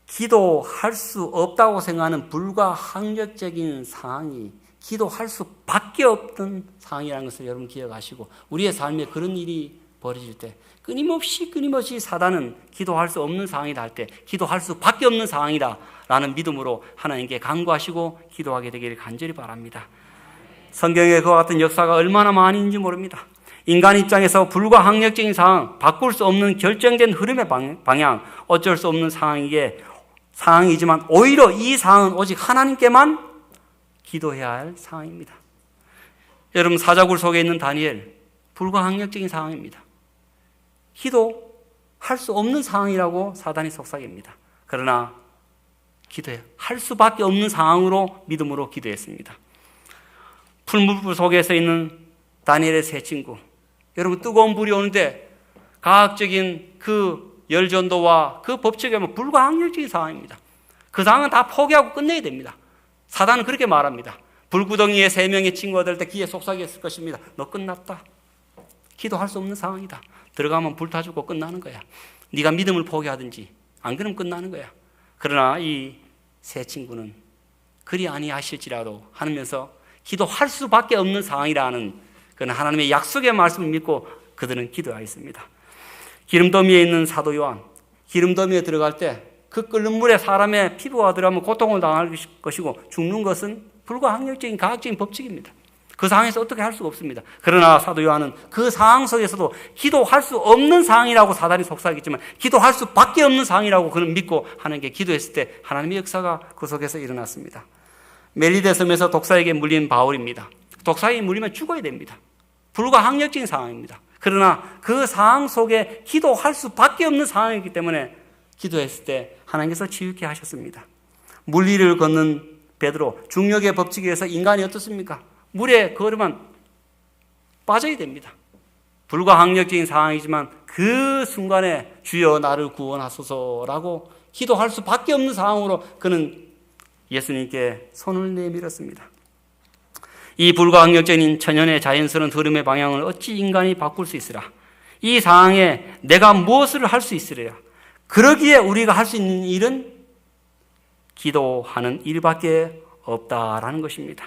기도할 수 없다고 생각하는 불가항력적인 상황이 기도할 수밖에 없던 상황이라는 것을 여러분 기억하시고, 우리의 삶에 그런 일이 벌어질 때 끊임없이 사단은 기도할 수 없는 상황이다 할 때 기도할 수밖에 없는 상황이다 라는 믿음으로 하나님께 간구하시고 기도하게 되기를 간절히 바랍니다. 성경에 그와 같은 역사가 얼마나 많이 있는지 모릅니다. 인간 입장에서 불가항력적인 상황, 바꿀 수 없는 결정된 흐름의 방향, 어쩔 수 없는 상황이지만 오히려 이 상황은 오직 하나님께만 기도해야 할 상황입니다. 여러분, 사자굴 속에 있는 다니엘, 불가항력적인 상황입니다. 기도할 수 없는 상황이라고 사단이 속삭입니다. 그러나 할 수밖에 없는 상황으로 믿음으로 기도했습니다. 풀무불 속에서 있는 다니엘의 세 친구, 여러분, 뜨거운 불이 오는데 과학적인 그 열전도와 그 법칙에 불가항력적인 상황입니다. 그 상황은 다 포기하고 끝내야 됩니다. 사단은 그렇게 말합니다. 불구덩이에 세 명의 친구가 될 때 귀에 속삭였을 것입니다. 너 끝났다. 기도할 수 없는 상황이다. 들어가면 불 타 죽고 끝나는 거야. 네가 믿음을 포기하든지 안 그러면 끝나는 거야. 그러나 이 세 친구는 그리 아니하실지라도 하면서 기도할 수밖에 없는 상황이라는 그는 하나님의 약속의 말씀을 믿고 그들은 기도하였습니다. 기름더미에 있는 사도 요한, 기름더미에 들어갈 때 그 끓는 물에 사람의 피부가 들어가면 고통을 당할 것이고 죽는 것은 불가항력적인 과학적인 법칙입니다. 그 상황에서 어떻게 할 수가 없습니다. 그러나 사도 요한은 그 상황 속에서도 기도할 수 없는 상황이라고 사단이 속삭이지만 기도할 수밖에 없는 상황이라고 그는 믿고 하나님께 기도했을 때 하나님의 역사가 그 속에서 일어났습니다. 멜리데 섬에서 독사에게 물린 바울입니다. 독사에게 물리면 죽어야 됩니다. 불가항력적인 상황입니다. 그러나 그 상황 속에 기도할 수밖에 없는 상황이기 때문에 기도했을 때 하나님께서 치유케 하셨습니다. 물리를 걷는 베드로, 중력의 법칙에 의해서 인간이 어떻습니까? 물에 걸으면 빠져야 됩니다. 불가항력적인 상황이지만 그 순간에 주여 나를 구원하소서라고 기도할 수밖에 없는 상황으로 그는 예수님께 손을 내밀었습니다. 이 불가항력적인 천연의 자연스러운 흐름의 방향을 어찌 인간이 바꿀 수 있으라? 이 상황에 내가 무엇을 할 수 있으랴? 그러기에 우리가 할 수 있는 일은 기도하는 일밖에 없다라는 것입니다.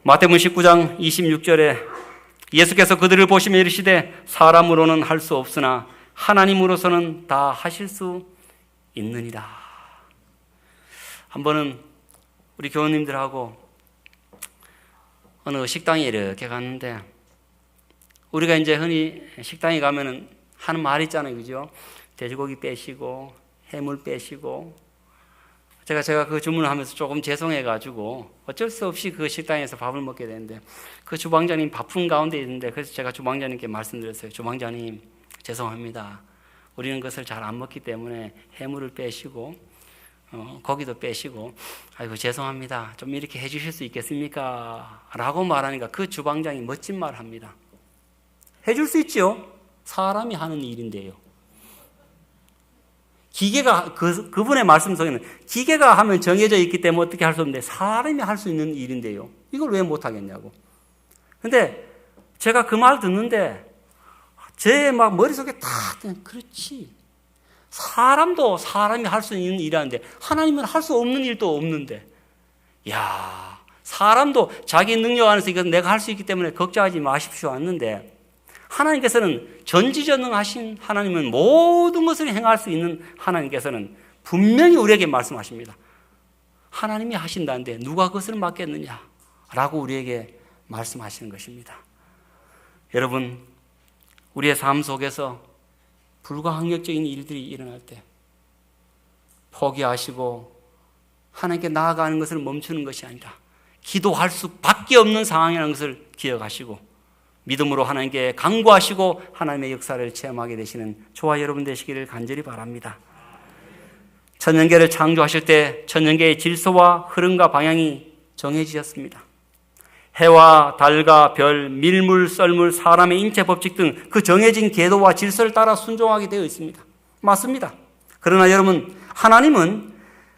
마태복음 19장 26절에 예수께서 그들을 보시며 이르시되 사람으로는 할 수 없으나 하나님으로서는 다 하실 수 있느니라. 한 번은 우리 교우님들하고 어느 식당에 이렇게 갔는데, 우리가 이제 흔히 식당에 가면은 하는 말이 있잖아요, 그죠? 돼지고기 빼시고 해물 빼시고. 제가 그 주문을 하면서 조금 죄송해가지고 어쩔 수 없이 그 식당에서 밥을 먹게 되는데, 그 주방장님 바쁜 가운데 있는데, 그래서 제가 주방장님께 말씀드렸어요. 주방장님, 죄송합니다. 우리는 그것을 잘 안 먹기 때문에 해물을 빼시고 고기도 빼시고, 아이고 죄송합니다. 좀 이렇게 해주실 수 있겠습니까? 라고 말하니까 그 주방장이 멋진 말 합니다. 해줄 수 있죠. 사람이 하는 일인데요. 기계가, 그분의 말씀 속에는 기계가 하면 정해져 있기 때문에 어떻게 할 수 없는데 사람이 할 수 있는 일인데요. 이걸 왜 못하겠냐고. 근데 제가 그 말 듣는데 제 막 머릿속에 다, 그렇지. 사람도 사람이 할 수 있는 일이라는데 하나님은 할 수 없는 일도 없는데, 야, 사람도 자기 능력 안에서 이것은 내가 할 수 있기 때문에 걱정하지 마십시오 하는데, 하나님께서는 전지전능하신 하나님은 모든 것을 행할 수 있는 하나님께서는 분명히 우리에게 말씀하십니다. 하나님이 하신다는데 누가 그것을 맡겠느냐 라고 우리에게 말씀하시는 것입니다. 여러분, 우리의 삶 속에서 불가항력적인 일들이 일어날 때 포기하시고 하나님께 나아가는 것을 멈추는 것이 아니라 기도할 수밖에 없는 상황이라는 것을 기억하시고 믿음으로 하나님께 간구하시고 하나님의 역사를 체험하게 되시는 저와 여러분 되시기를 간절히 바랍니다. 천년계를 창조하실 때 천년계의 질서와 흐름과 방향이 정해지셨습니다. 해와 달과 별, 밀물, 썰물, 사람의 인체 법칙 등 그 정해진 궤도와 질서를 따라 순종하게 되어 있습니다. 맞습니다. 그러나 여러분, 하나님은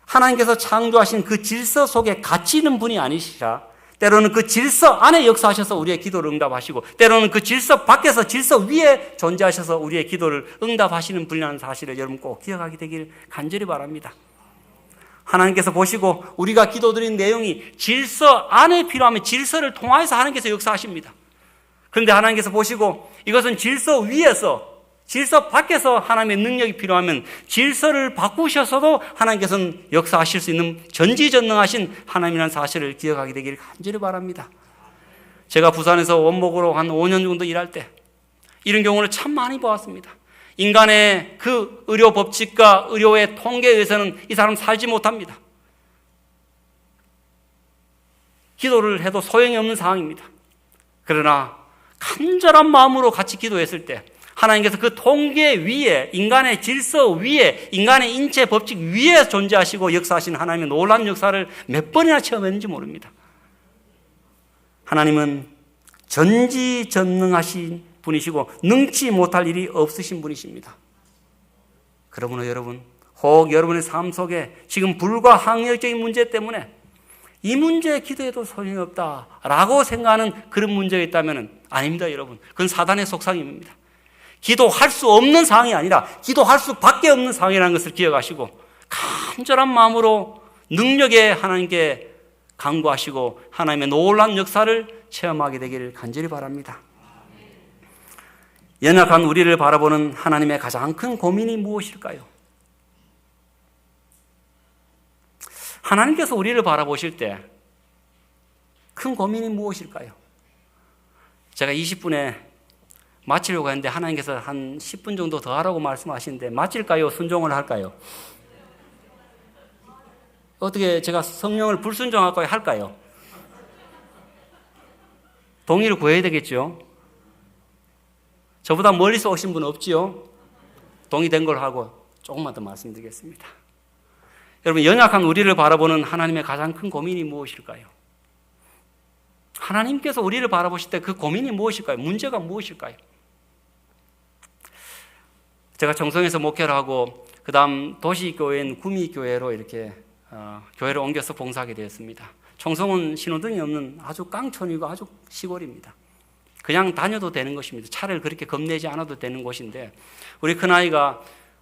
하나님께서 창조하신 그 질서 속에 갇히 있는 분이 아니시라 때로는 그 질서 안에 역사하셔서 우리의 기도를 응답하시고 때로는 그 질서 밖에서 질서 위에 존재하셔서 우리의 기도를 응답하시는 분이라는 사실을 여러분 꼭 기억하게 되길 간절히 바랍니다. 하나님께서 보시고 우리가 기도드린 내용이 질서 안에 필요하면 질서를 통하여서 하나님께서 역사하십니다. 그런데 하나님께서 보시고 이것은 질서 위에서 질서 밖에서 하나님의 능력이 필요하면 질서를 바꾸셔서도 하나님께서는 역사하실 수 있는 전지전능하신 하나님이라는 사실을 기억하게 되기를 간절히 바랍니다. 제가 부산에서 원목으로 한 5년 정도 일할 때 이런 경우를 참 많이 보았습니다. 인간의 그 의료 법칙과 의료의 통계에 의해서는 이 사람 살지 못합니다. 기도를 해도 소용이 없는 상황입니다. 그러나 간절한 마음으로 같이 기도했을 때 하나님께서 그 통계 위에 인간의 질서 위에 인간의 인체 법칙 위에 존재하시고 역사하신 하나님의 놀라운 역사를 몇 번이나 체험했는지 모릅니다. 하나님은 전지전능하신 분이시고 능치 못할 일이 없으신 분이십니다. 그러므로 여러분, 혹 여러분의 삶 속에 지금 불과 항력적인 문제 때문에 이 문제에 기도해도 소용이 없다라고 생각하는 그런 문제가 있다면 아닙니다, 여러분. 그건 사단의 속삭임입니다. 기도할 수 없는 상황이 아니라 기도할 수밖에 없는 상황이라는 것을 기억하시고 간절한 마음으로 능력의 하나님께 간구하시고 하나님의 놀라운 역사를 체험하게 되기를 간절히 바랍니다. 연약한 우리를 바라보는 하나님의 가장 큰 고민이 무엇일까요? 하나님께서 우리를 바라보실 때 큰 고민이 무엇일까요? 제가 20분에 마치려고 했는데 하나님께서 한 10분 정도 더 하라고 말씀하시는데 마칠까요? 순종을 할까요? 어떻게 제가 성령을 불순종할까요? 할까요? 동의를 구해야 되겠죠? 저보다 멀리서 오신 분 없지요? 동의된 걸 하고 조금만 더 말씀드리겠습니다. 여러분, 연약한 우리를 바라보는 하나님의 가장 큰 고민이 무엇일까요? 하나님께서 우리를 바라보실 때 그 고민이 무엇일까요? 문제가 무엇일까요? 제가 청송에서 목회를 하고 그 다음 도시교회인 구미교회로 이렇게 교회를 옮겨서 봉사하게 되었습니다. 청송은 신호등이 없는 아주 깡촌이고 아주 시골입니다. 그냥 다녀도 되는 것입니다. 차를 그렇게 겁내지 않아도 되는 곳인데 우리 큰아이가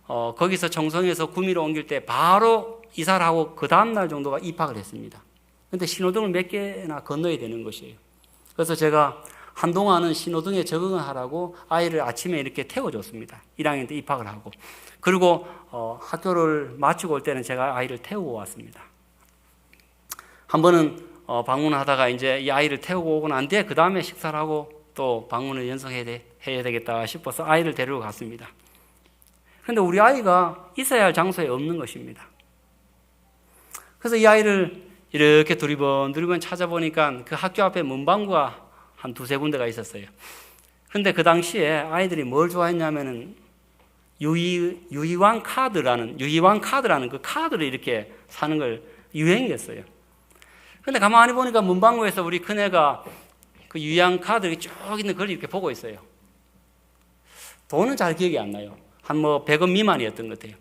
거기서 청송에서 구미로 옮길 때 바로 이사를 하고 그 다음날 정도가 입학을 했습니다. 그런데 신호등을 몇 개나 건너야 되는 것이에요. 그래서 제가 한동안은 신호등에 적응을 하라고 아이를 아침에 이렇게 태워줬습니다. 1학년 때 입학을 하고. 그리고 학교를 마치고 올 때는 제가 아이를 태우고 왔습니다. 한 번은 방문하다가 이제 이 아이를 태우고 오고 난 뒤에 그 다음에 식사를 하고 또 방문을 연속해야 되겠다 싶어서 아이를 데리러 갔습니다. 그런데 우리 아이가 있어야 할 장소에 없는 것입니다. 그래서 이 아이를 이렇게 두리번 찾아보니까 그 학교 앞에 문방구가 한 두세 군데가 있었어요. 그런데 그 당시에 아이들이 뭘 좋아했냐면은 유희왕 카드라는 그 카드를 이렇게 사는 걸 유행이었어요. 그런데 가만히 보니까 문방구에서 우리 큰애가 그 유희왕 카드 쭉 있는 걸 이렇게 보고 있어요. 돈은 잘 기억이 안 나요. 한 100원 미만이었던 것 같아요.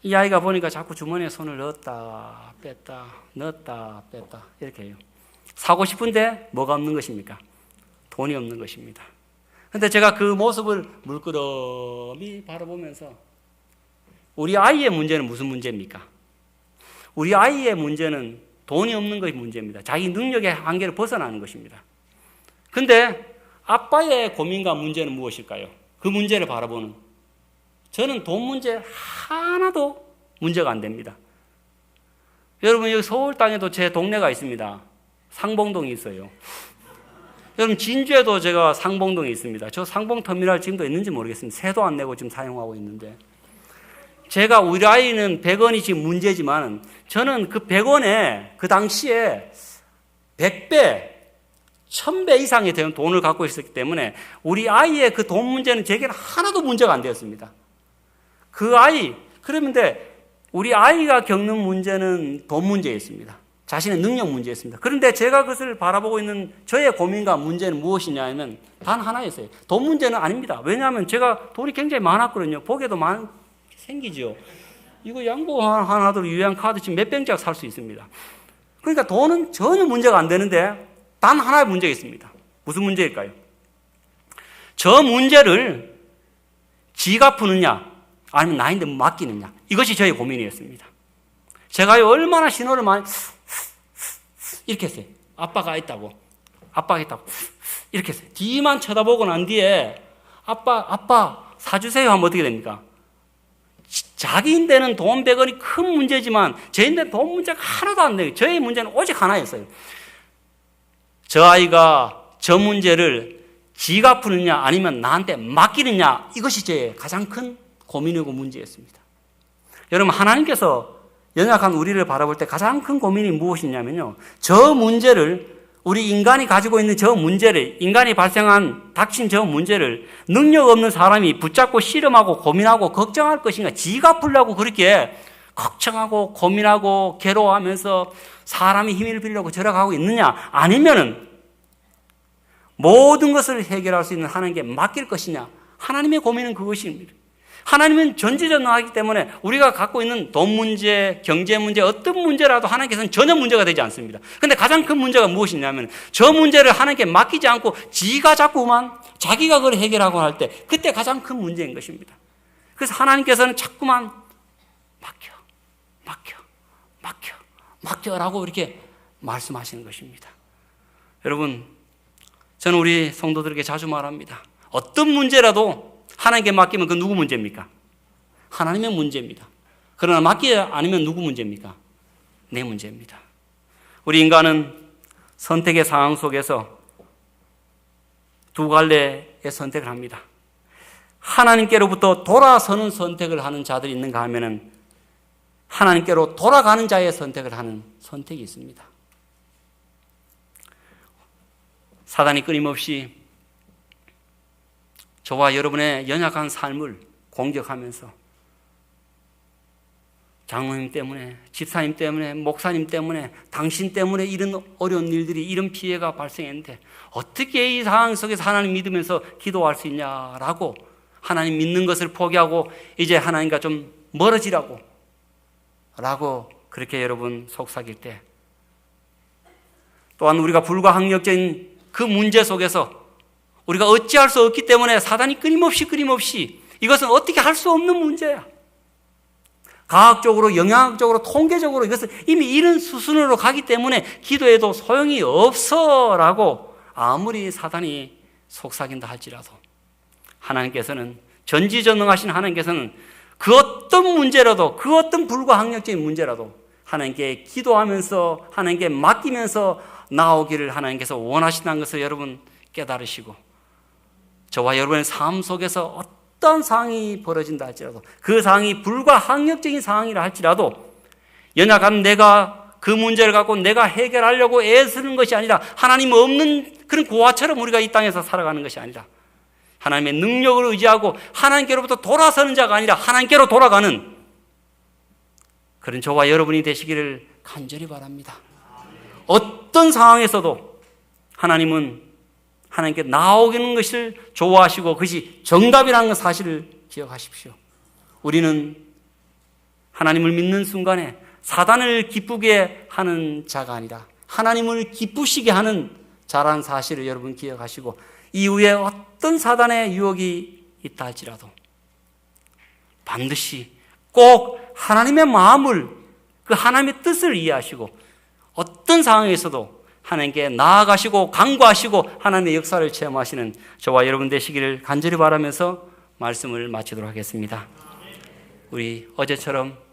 이 아이가 보니까 자꾸 주머니에 손을 넣었다 뺐다 넣었다 뺐다 이렇게 해요. 사고 싶은데 뭐가 없는 것입니까? 돈이 없는 것입니다. 그런데 제가 그 모습을 물끄러미 바라보면서 우리 아이의 문제는 무슨 문제입니까? 우리 아이의 문제는 돈이 없는 것이 문제입니다. 자기 능력의 한계를 벗어나는 것입니다. 그런데 아빠의 고민과 문제는 무엇일까요? 그 문제를 바라보는 저는 돈 문제 하나도 문제가 안 됩니다. 여러분, 여기 서울 땅에도 제 동네가 있습니다. 상봉동이 있어요. 여러분, 진주에도 제가 상봉동에 있습니다. 저 상봉터미널 지금도 있는지 모르겠습니다. 세도 안 내고 지금 사용하고 있는데 제가 우리 아이는 100원이 지금 문제지만 저는 그 100원에 그 당시에 100배 1000배 이상이 되는 돈을 갖고 있었기 때문에 우리 아이의 그 돈 문제는 제게는 하나도 문제가 안 되었습니다. 그 아이, 그런데 우리 아이가 겪는 문제는 돈 문제였습니다. 자신의 능력 문제였습니다. 그런데 제가 그것을 바라보고 있는 저의 고민과 문제는 무엇이냐 하면 단 하나였어요. 돈 문제는 아닙니다. 왜냐하면 제가 돈이 굉장히 많았거든요. 복에도 생기죠. 이거 양보 하나 하도록 유효한 카드 지금 몇 병짜리 살 수 있습니다. 그러니까 돈은 전혀 문제가 안 되는데 단 하나의 문제가 있습니다. 무슨 문제일까요? 저 문제를 지가 푸느냐 아니면 나인데 맡기느냐, 이것이 저의 고민이었습니다. 제가 얼마나 신호를 많이 이렇게 했어요. 아빠가 있다고 이렇게 했어요. 뒤만 쳐다보고 난 뒤에 아빠 사주세요 하면 어떻게 됩니까? 자기 인데는 돈 100원이 큰 문제지만 제 인데는 돈 문제가 하나도 안 돼요. 저의 문제는 오직 하나였어요. 저 아이가 저 문제를 지가 푸느냐 아니면 나한테 맡기느냐, 이것이 제 가장 큰 고민이고 문제였습니다. 여러분, 하나님께서 연약한 우리를 바라볼 때 가장 큰 고민이 무엇이냐면요, 저 문제를, 우리 인간이 가지고 있는 저 문제를, 인간이 닥친 저 문제를 능력 없는 사람이 붙잡고 씨름하고 고민하고 걱정할 것인가, 지가 풀려고 그렇게 걱정하고 고민하고 괴로워하면서 사람이 힘을 빌려고 절약하고 있느냐, 아니면은 모든 것을 해결할 수 있는 하나님께 맡길 것이냐. 하나님의 고민은 그것입니다. 하나님은 전지전능하기 때문에 우리가 갖고 있는 돈 문제, 경제 문제, 어떤 문제라도 하나님께서는 전혀 문제가 되지 않습니다. 그런데 가장 큰 문제가 무엇이냐면 저 문제를 하나님께 맡기지 않고 지가 자꾸만 자기가 그걸 해결하고 할 때, 그때 가장 큰 문제인 것입니다. 그래서 하나님께서는 자꾸만 맡겨라고 이렇게 말씀하시는 것입니다. 여러분, 저는 우리 성도들에게 자주 말합니다. 어떤 문제라도 하나님께 맡기면 그 누구 문제입니까? 하나님의 문제입니다. 그러나 맡기지 않으면 누구 문제입니까? 내 문제입니다. 우리 인간은 선택의 상황 속에서 두 갈래의 선택을 합니다. 하나님께로부터 돌아서는 선택을 하는 자들이 있는가 하면은 하나님께로 돌아가는 자의 선택을 하는 선택이 있습니다. 사단이 끊임없이 저와 여러분의 연약한 삶을 공격하면서 장로님 때문에, 집사님 때문에, 목사님 때문에, 당신 때문에 이런 어려운 일들이, 이런 피해가 발생했는데 어떻게 이 상황 속에서 하나님 믿으면서 기도할 수 있냐라고 하나님 믿는 것을 포기하고 이제 하나님과 좀 멀어지라고 그렇게 여러분 속삭일 때, 또한 우리가 불가항력적인 그 문제 속에서 우리가 어찌할 수 없기 때문에 사단이 끊임없이 이것은 어떻게 할 수 없는 문제야. 과학적으로, 영양학적으로, 통계적으로 이것은 이미 이런 수준으로 가기 때문에 기도해도 소용이 없어라고 아무리 사단이 속삭인다 할지라도 하나님께서는, 전지전능하신 하나님께서는 그 어떤 문제라도, 그 어떤 불가항력적인 문제라도 하나님께 기도하면서 하나님께 맡기면서 나오기를 하나님께서 원하신다는 것을 여러분 깨달으시고, 저와 여러분의 삶 속에서 어떤 상황이 벌어진다 할지라도, 그 상황이 불가항력적인 상황이라 할지라도 연약한 내가 그 문제를 갖고 내가 해결하려고 애쓰는 것이 아니라, 하나님 없는 그런 고아처럼 우리가 이 땅에서 살아가는 것이 아니라 하나님의 능력을 의지하고 하나님께로부터 돌아서는 자가 아니라 하나님께로 돌아가는 그런 저와 여러분이 되시기를 간절히 바랍니다. 어떤 상황에서도 하나님은 하나님께 나오는 것을 좋아하시고 그것이 정답이라는 사실을 기억하십시오. 우리는 하나님을 믿는 순간에 사단을 기쁘게 하는 자가 아니라 하나님을 기쁘시게 하는 자라는 사실을 여러분 기억하시고, 이후에 어떤 사단의 유혹이 있다 할지라도 반드시 꼭 하나님의 마음을, 그 하나님의 뜻을 이해하시고 어떤 상황에서도 하나님께 나아가시고 간구하시고 하나님의 역사를 체험하시는 저와 여러분 되시기를 간절히 바라면서 말씀을 마치도록 하겠습니다. 우리 어제처럼